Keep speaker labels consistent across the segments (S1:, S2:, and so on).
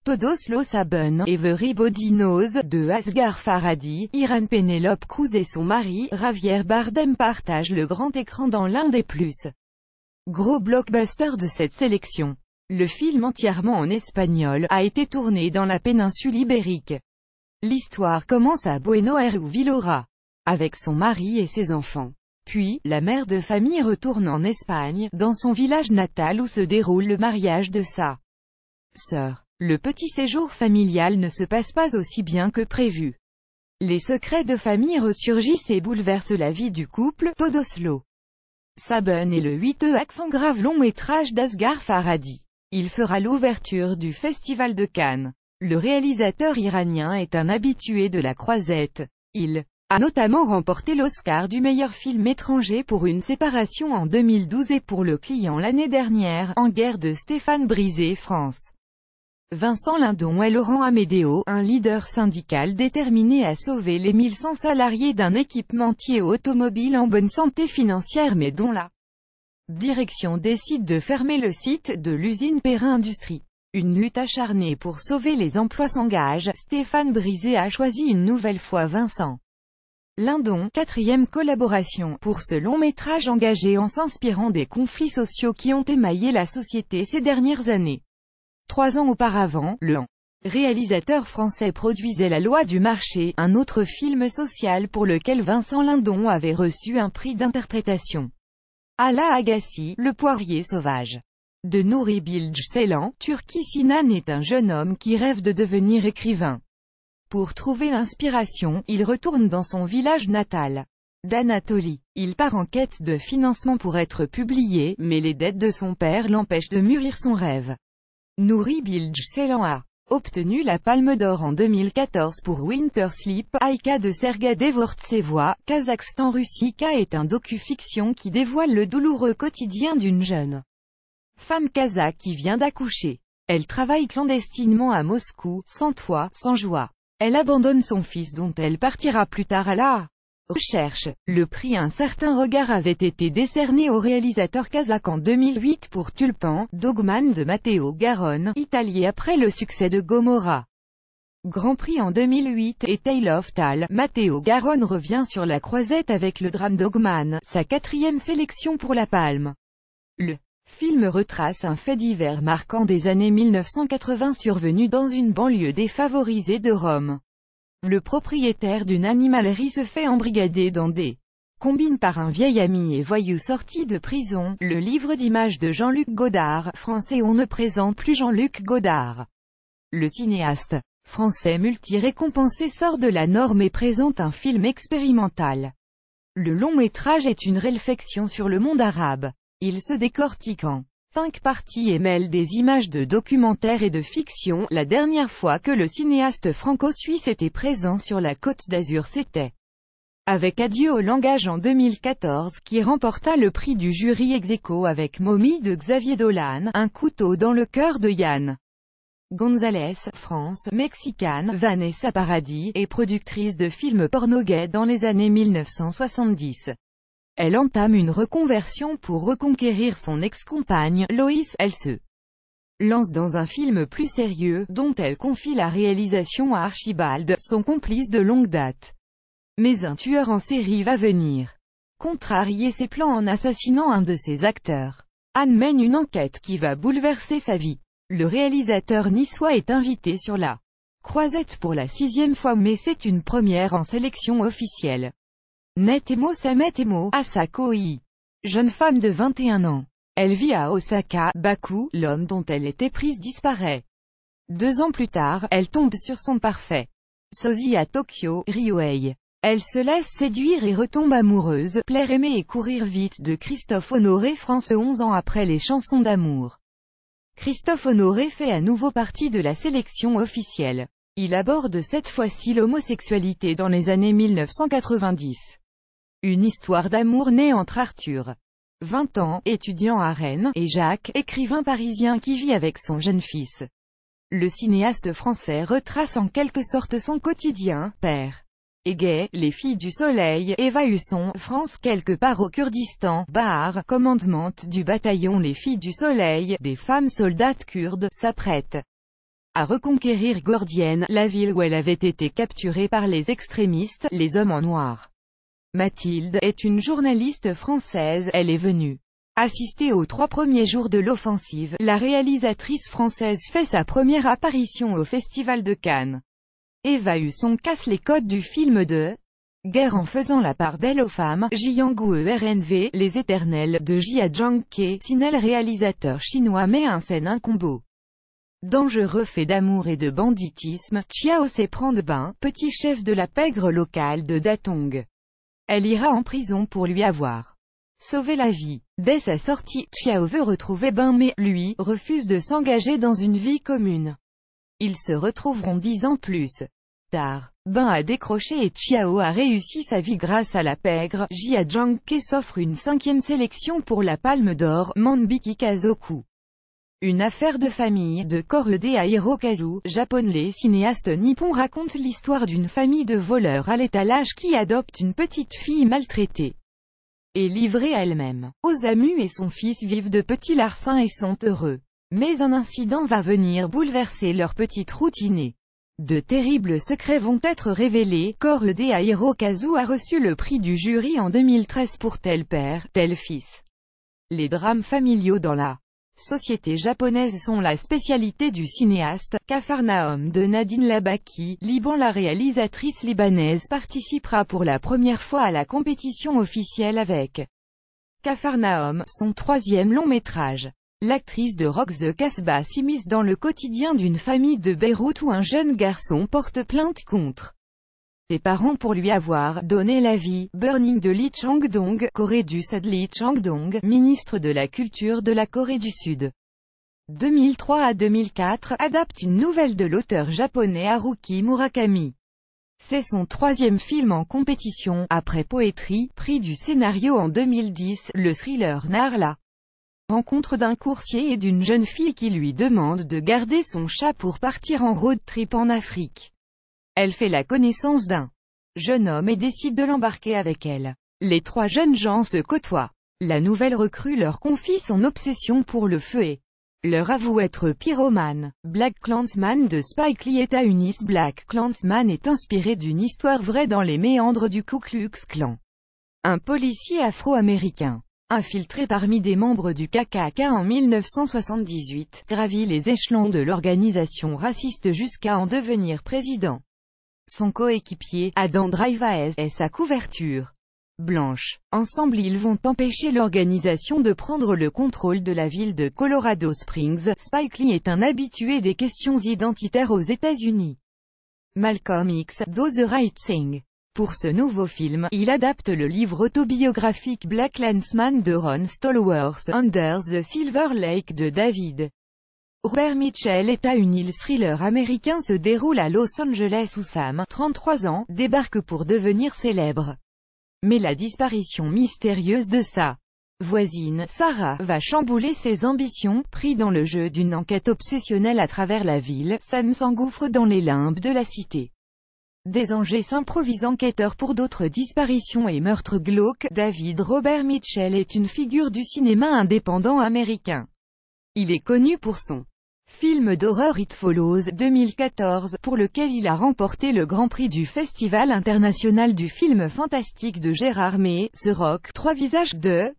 S1: Todoslo Sabun, Everybody Knows, de Asghar Farhadi, Irene Penelope Cruz et son mari, Javier Bardem partagent le grand écran dans l'un des plus gros blockbusters de cette sélection. Le film, entièrement en espagnol, a été tourné dans la péninsule ibérique. L'histoire commence à Bueno Aires ou Villora, avec son mari et ses enfants. Puis, la mère de famille retourne en Espagne, dans son village natal où se déroule le mariage de sa sœur. Le petit séjour familial ne se passe pas aussi bien que prévu. Les secrets de famille ressurgissent et bouleversent la vie du couple. Todoslo Sabun est le 8e accent grave long métrage d'Asghar Farhadi. Il fera l'ouverture du Festival de Cannes. Le réalisateur iranien est un habitué de la croisette. Il a notamment remporté l'Oscar du meilleur film étranger pour Une séparation en 2012 et pour Le Client l'année dernière, En guerre de Stéphane Brisé France. Vincent Lindon est Laurent Amédéo, un leader syndical déterminé à sauver les 1100 salariés d'un équipementier automobile en bonne santé financière mais dont la direction décide de fermer le site de l'usine Perrin Industrie. Une lutte acharnée pour sauver les emplois s'engage. Stéphane Brisé a choisi une nouvelle fois Vincent Lindon, 4e collaboration, pour ce long métrage engagé en s'inspirant des conflits sociaux qui ont émaillé la société ces dernières années. 3 ans auparavant, le réalisateur français produisait La loi du marché, un autre film social pour lequel Vincent Lindon avait reçu un prix d'interprétation. Ala Agassi, Le poirier sauvage de Nuri Bilge Ceylan. Turki Sinan est un jeune homme qui rêve de devenir écrivain. Pour trouver l'inspiration, il retourne dans son village natal d'Anatolie. Il part en quête de financement pour être publié, mais les dettes de son père l'empêchent de mûrir son rêve. Nuri Bilge Ceylan a obtenu la Palme d'Or en 2014 pour Winter Sleep. Aïka de Serga Devortsevoa, Kazakhstan-Russie. K est un docu-fiction qui dévoile le douloureux quotidien d'une jeune femme kazakh qui vient d'accoucher. Elle travaille clandestinement à Moscou, sans toit, sans joie. Elle abandonne son fils dont elle partira plus tard à la recherche. Le prix Un certain regard avait été décerné au réalisateur kazakh en 2008 pour Tulpan, Dogman de Matteo Garrone, italien après le succès de Gomorrah. Grand Prix en 2008 et Tale of Tal, Matteo Garrone revient sur la croisette avec le drame Dogman, sa 4e sélection pour la Palme. Le film retrace un fait divers marquant des années 1980 survenu dans une banlieue défavorisée de Rome. Le propriétaire d'une animalerie se fait embrigader dans des combines par un vieil ami et voyou sorti de prison. Le livre d'images de Jean-Luc Godard, français. On ne présente plus Jean-Luc Godard. Le cinéaste français multi-récompensé sort de la norme et présente un film expérimental. Le long-métrage est une réflexion sur le monde arabe. Il se décortique en 5 parties et mêle des images de documentaire et de fiction. La dernière fois que le cinéaste franco-suisse était présent sur la Côte d'Azur c'était avec Adieu au langage en 2014 qui remporta le prix du jury ex-aequo avec Momie de Xavier Dolan, Un couteau dans le cœur de Yann Gonzalez, France. Mexicaine, Vanessa Paradis est productrice de films porno gays dans les années 1970. Elle entame une reconversion pour reconquérir son ex-compagne, Loïs. Elle se lance dans un film plus sérieux, dont elle confie la réalisation à Archibald, son complice de longue date. Mais un tueur en série va venir contrarier ses plans en assassinant un de ses acteurs. Anne mène une enquête qui va bouleverser sa vie. Le réalisateur niçois est invité sur la croisette pour la 6e fois mais c'est une première en sélection officielle. Netemo Sametemo, Asako Ii. Jeune femme de 21 ans. Elle vit à Osaka. Baku, l'homme dont elle est éprise disparaît. 2 ans plus tard, elle tombe sur son parfait sosie à Tokyo, Ryohei. Elle se laisse séduire et retombe amoureuse. Plaire, aimer et courir vite de Christophe Honoré. France. 11 ans après les chansons d'amour, Christophe Honoré fait à nouveau partie de la sélection officielle. Il aborde cette fois-ci l'homosexualité dans les années 1990. Une histoire d'amour née entre Arthur, 20 ans, étudiant à Rennes, et Jacques, écrivain parisien qui vit avec son jeune fils. Le cinéaste français retrace en quelque sorte son quotidien. Père et gay, Les filles du soleil, Eva Husson, France. Quelque part au Kurdistan, Bahar, commandement du bataillon Les filles du soleil, des femmes soldates kurdes, s'apprêtent à reconquérir Gordienne, la ville où elle avait été capturée par les extrémistes, les hommes en noir. Mathilde est une journaliste française, elle est venue assister aux 3 premiers jours de l'offensive. La réalisatrice française fait sa première apparition au Festival de Cannes. Eva Husson casse les codes du film de guerre en faisant la part belle aux femmes. Jianghu RNV, Les Éternels, de Jia Zhangke, Sinel réalisateur chinois met en scène un combo dangereux fait d'amour et de banditisme. Chiao Se prend de bain, petit chef de la pègre locale de Datong. Elle ira en prison pour lui avoir sauvé la vie. Dès sa sortie, Chiao veut retrouver Ben mais, lui, refuse de s'engager dans une vie commune. Ils se retrouveront 10 ans plus tard. Ben a décroché et Chiao a réussi sa vie grâce à la pègre. Jia Zhangke s'offre une 5e sélection pour la Palme d'Or. Manbiki Kazoku. Une affaire de famille, de Kōrode à Hirokazu, japonais cinéaste nippon raconte l'histoire d'une famille de voleurs à l'étalage qui adopte une petite fille maltraitée et livrée à elle-même. Osamu et son fils vivent de petits larcins et sont heureux. Mais un incident va venir bouleverser leur petite routine. De terribles secrets vont être révélés. Kōrode à Hirokazu a reçu le prix du jury en 2013 pour Tel père, tel fils. Les drames familiaux dans la société japonaise sont la spécialité du cinéaste. Capharnaüm de Nadine Labaki, Liban. La réalisatrice libanaise participera pour la première fois à la compétition officielle avec Capharnaüm, son 3e long métrage. L'actrice de Rock the Casbah s'immisce dans le quotidien d'une famille de Beyrouth où un jeune garçon porte plainte contre ses parents pour lui avoir donné la vie. Burning de Lee Chang-dong, Corée du Sud. Lee Chang-dong, ministre de la Culture de la Corée du Sud. 2003 à 2004, adapte une nouvelle de l'auteur japonais Haruki Murakami. C'est son 3e film en compétition, après Poétrie, prix du scénario en 2010, le thriller narre la rencontre d'un coursier et d'une jeune fille qui lui demande de garder son chat pour partir en road trip en Afrique. Elle fait la connaissance d'un jeune homme et décide de l'embarquer avec elle. Les 3 jeunes gens se côtoient. La nouvelle recrue leur confie son obsession pour le feu et leur avoue être pyromane. Black Klansman de Spike Lee. États-Unis. Black Klansman est inspiré d'une histoire vraie dans les méandres du Ku Klux Klan. Un policier afro-américain, infiltré parmi des membres du KKK en 1978, gravit les échelons de l'organisation raciste jusqu'à en devenir président. Son coéquipier, Adam Driver, est sa couverture blanche. Ensemble ils vont empêcher l'organisation de prendre le contrôle de la ville de Colorado Springs. Spike Lee est un habitué des questions identitaires aux États-Unis. Malcolm X, Do the Right Thing. Pour ce nouveau film, il adapte le livre autobiographique Black Klansman de Ron Stallworth, Under the Silver Lake de David Robert Mitchell. États-Unis. Le thriller américain se déroule à Los Angeles où Sam, 33 ans, débarque pour devenir célèbre. Mais la disparition mystérieuse de sa voisine, Sarah, va chambouler ses ambitions. Pris dans le jeu d'une enquête obsessionnelle à travers la ville, Sam s'engouffre dans les limbes de la cité des anges s'improvise enquêteur pour d'autres disparitions et meurtres glauques. David Robert Mitchell est une figure du cinéma indépendant américain. Il est connu pour son film d'horreur It Follows, 2014, pour lequel il a remporté le Grand Prix du Festival international du film fantastique de Gérard May. Ce Rock, 3 visages de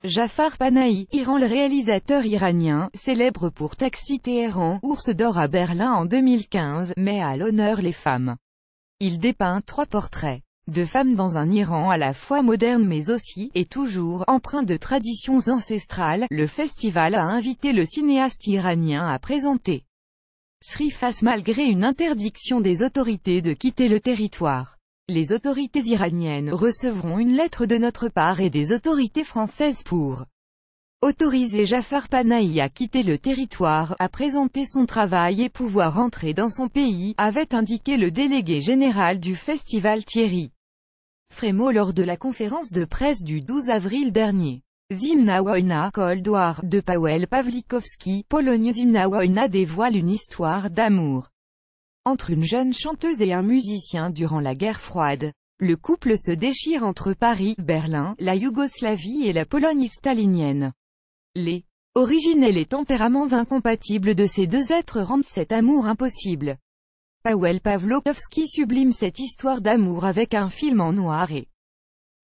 S1: Jafar Panahi, Iran. Le réalisateur iranien, célèbre pour Taxi Téhéran, Ours d'or à Berlin en 2015, met à l'honneur les femmes. Il dépeint 3 portraits de femmes dans un Iran à la fois moderne mais aussi, et toujours, empreint de traditions ancestrales. Le festival a invité le cinéaste iranien à présenter Srifas malgré une interdiction des autorités de quitter le territoire. Les autorités iraniennes recevront une lettre de notre part et des autorités françaises pour autoriser Jafar Panahi à quitter le territoire, à présenter son travail et pouvoir rentrer dans son pays, avait indiqué le délégué général du festival Thierry Frémaux lors de la conférence de presse du 12 avril dernier. Zimna Wojna, Cold War, de Paweł Pawlikowski, Pologne. Zimna Wojna dévoile une histoire d'amour entre une jeune chanteuse et un musicien durant la guerre froide. Le couple se déchire entre Paris, Berlin, la Yougoslavie et la Pologne stalinienne. Les originels et tempéraments incompatibles de ces deux êtres rendent cet amour impossible. Paweł Pawłowski sublime cette histoire d'amour avec un film en noir et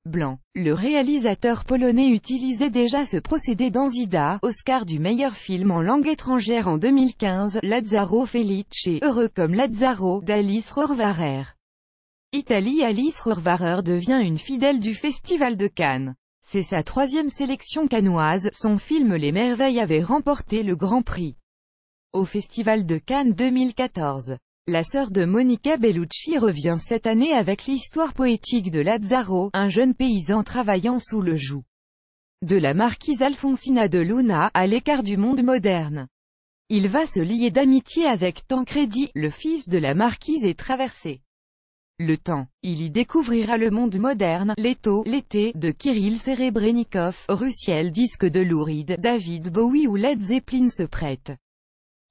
S1: blanc. Le réalisateur polonais utilisait déjà ce procédé dans Zida, Oscar du meilleur film en langue étrangère en 2015, Lazzaro Felice, heureux comme Lazzaro, d'Alice Rohrwacher. Italie. Alice Rohrwacher devient une fidèle du Festival de Cannes. C'est sa troisième sélection cannoise, son film Les Merveilles avait remporté le Grand Prix au Festival de Cannes 2014. La sœur de Monica Bellucci revient cette année avec l'histoire poétique de Lazzaro, un jeune paysan travaillant sous le joug de la marquise Alfonsina de Luna, à l'écart du monde moderne. Il va se lier d'amitié avec Tancredi, le fils de la marquise, et traverser le temps. Il y découvrira le monde moderne, Leto, l'été, de Kirill Serebrennikov, Russiel, disque de Lou Reed, David Bowie ou Led Zeppelin se prête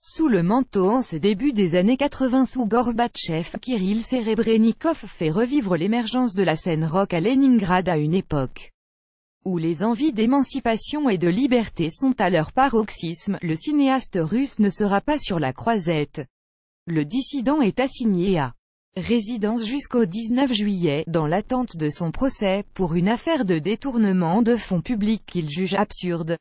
S1: sous le manteau en ce début des années 80 sous Gorbatchev. Kirill Serebrennikov fait revivre l'émergence de la scène rock à Leningrad à une époque où les envies d'émancipation et de liberté sont à leur paroxysme. Le cinéaste russe ne sera pas sur la croisette. Le dissident est assigné à résidence jusqu'au 19 juillet, dans l'attente de son procès, pour une affaire de détournement de fonds publics qu'il juge absurde.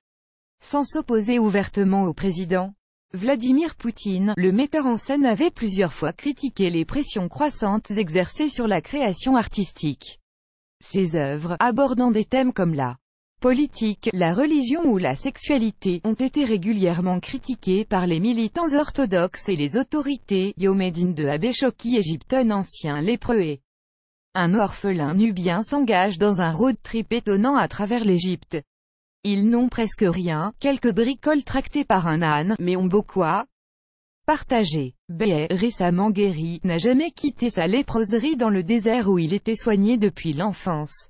S1: Sans s'opposer ouvertement au président Vladimir Poutine, le metteur en scène avait plusieurs fois critiqué les pressions croissantes exercées sur la création artistique. Ses œuvres, abordant des thèmes comme la politique, la religion ou la sexualité, ont été régulièrement critiquées par les militants orthodoxes et les autorités. Yomeddin de Abeshoki, Égypte. Un ancien lépreux et un orphelin nubien s'engagent dans un road trip étonnant à travers l'Égypte. Ils n'ont presque rien, quelques bricoles tractées par un âne, mais ont beaucoup à partager. Bey, récemment guéri, n'a jamais quitté sa léproserie dans le désert où il était soigné depuis l'enfance.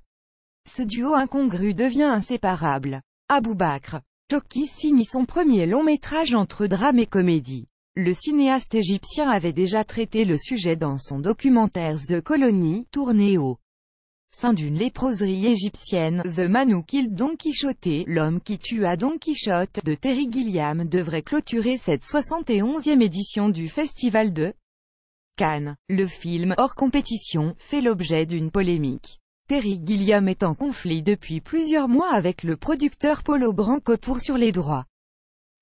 S1: Ce duo incongru devient inséparable. Aboubakr Chokki signe son premier long métrage entre drame et comédie. Le cinéaste égyptien avait déjà traité le sujet dans son documentaire The Colony, tourné au sein d'une léproserie égyptienne. The Man Who Killed Don Quichotte, l'homme qui tua Don Quichotte, de Terry Gilliam, devrait clôturer cette 71e édition du Festival de Cannes. Le film, hors compétition, fait l'objet d'une polémique. Terry Gilliam est en conflit depuis plusieurs mois avec le producteur Polo Branco sur les droits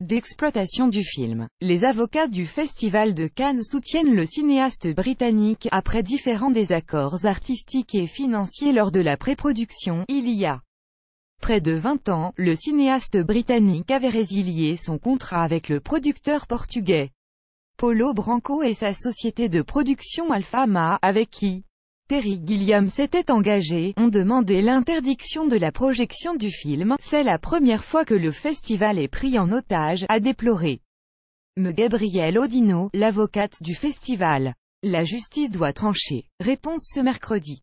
S1: d'exploitation du film. Les avocats du Festival de Cannes soutiennent le cinéaste britannique, après différents désaccords artistiques et financiers lors de la pré-production. Il y a près de 20 ans, le cinéaste britannique avait résilié son contrat avec le producteur portugais Polo Branco et sa société de production Alfama, avec qui Terry Gilliam s'était engagé, ont demandé l'interdiction de la projection du film. C'est la première fois que le festival est pris en otage, a déploré Gabrielle Odino, l'avocate du festival. La justice doit trancher. Réponse ce mercredi.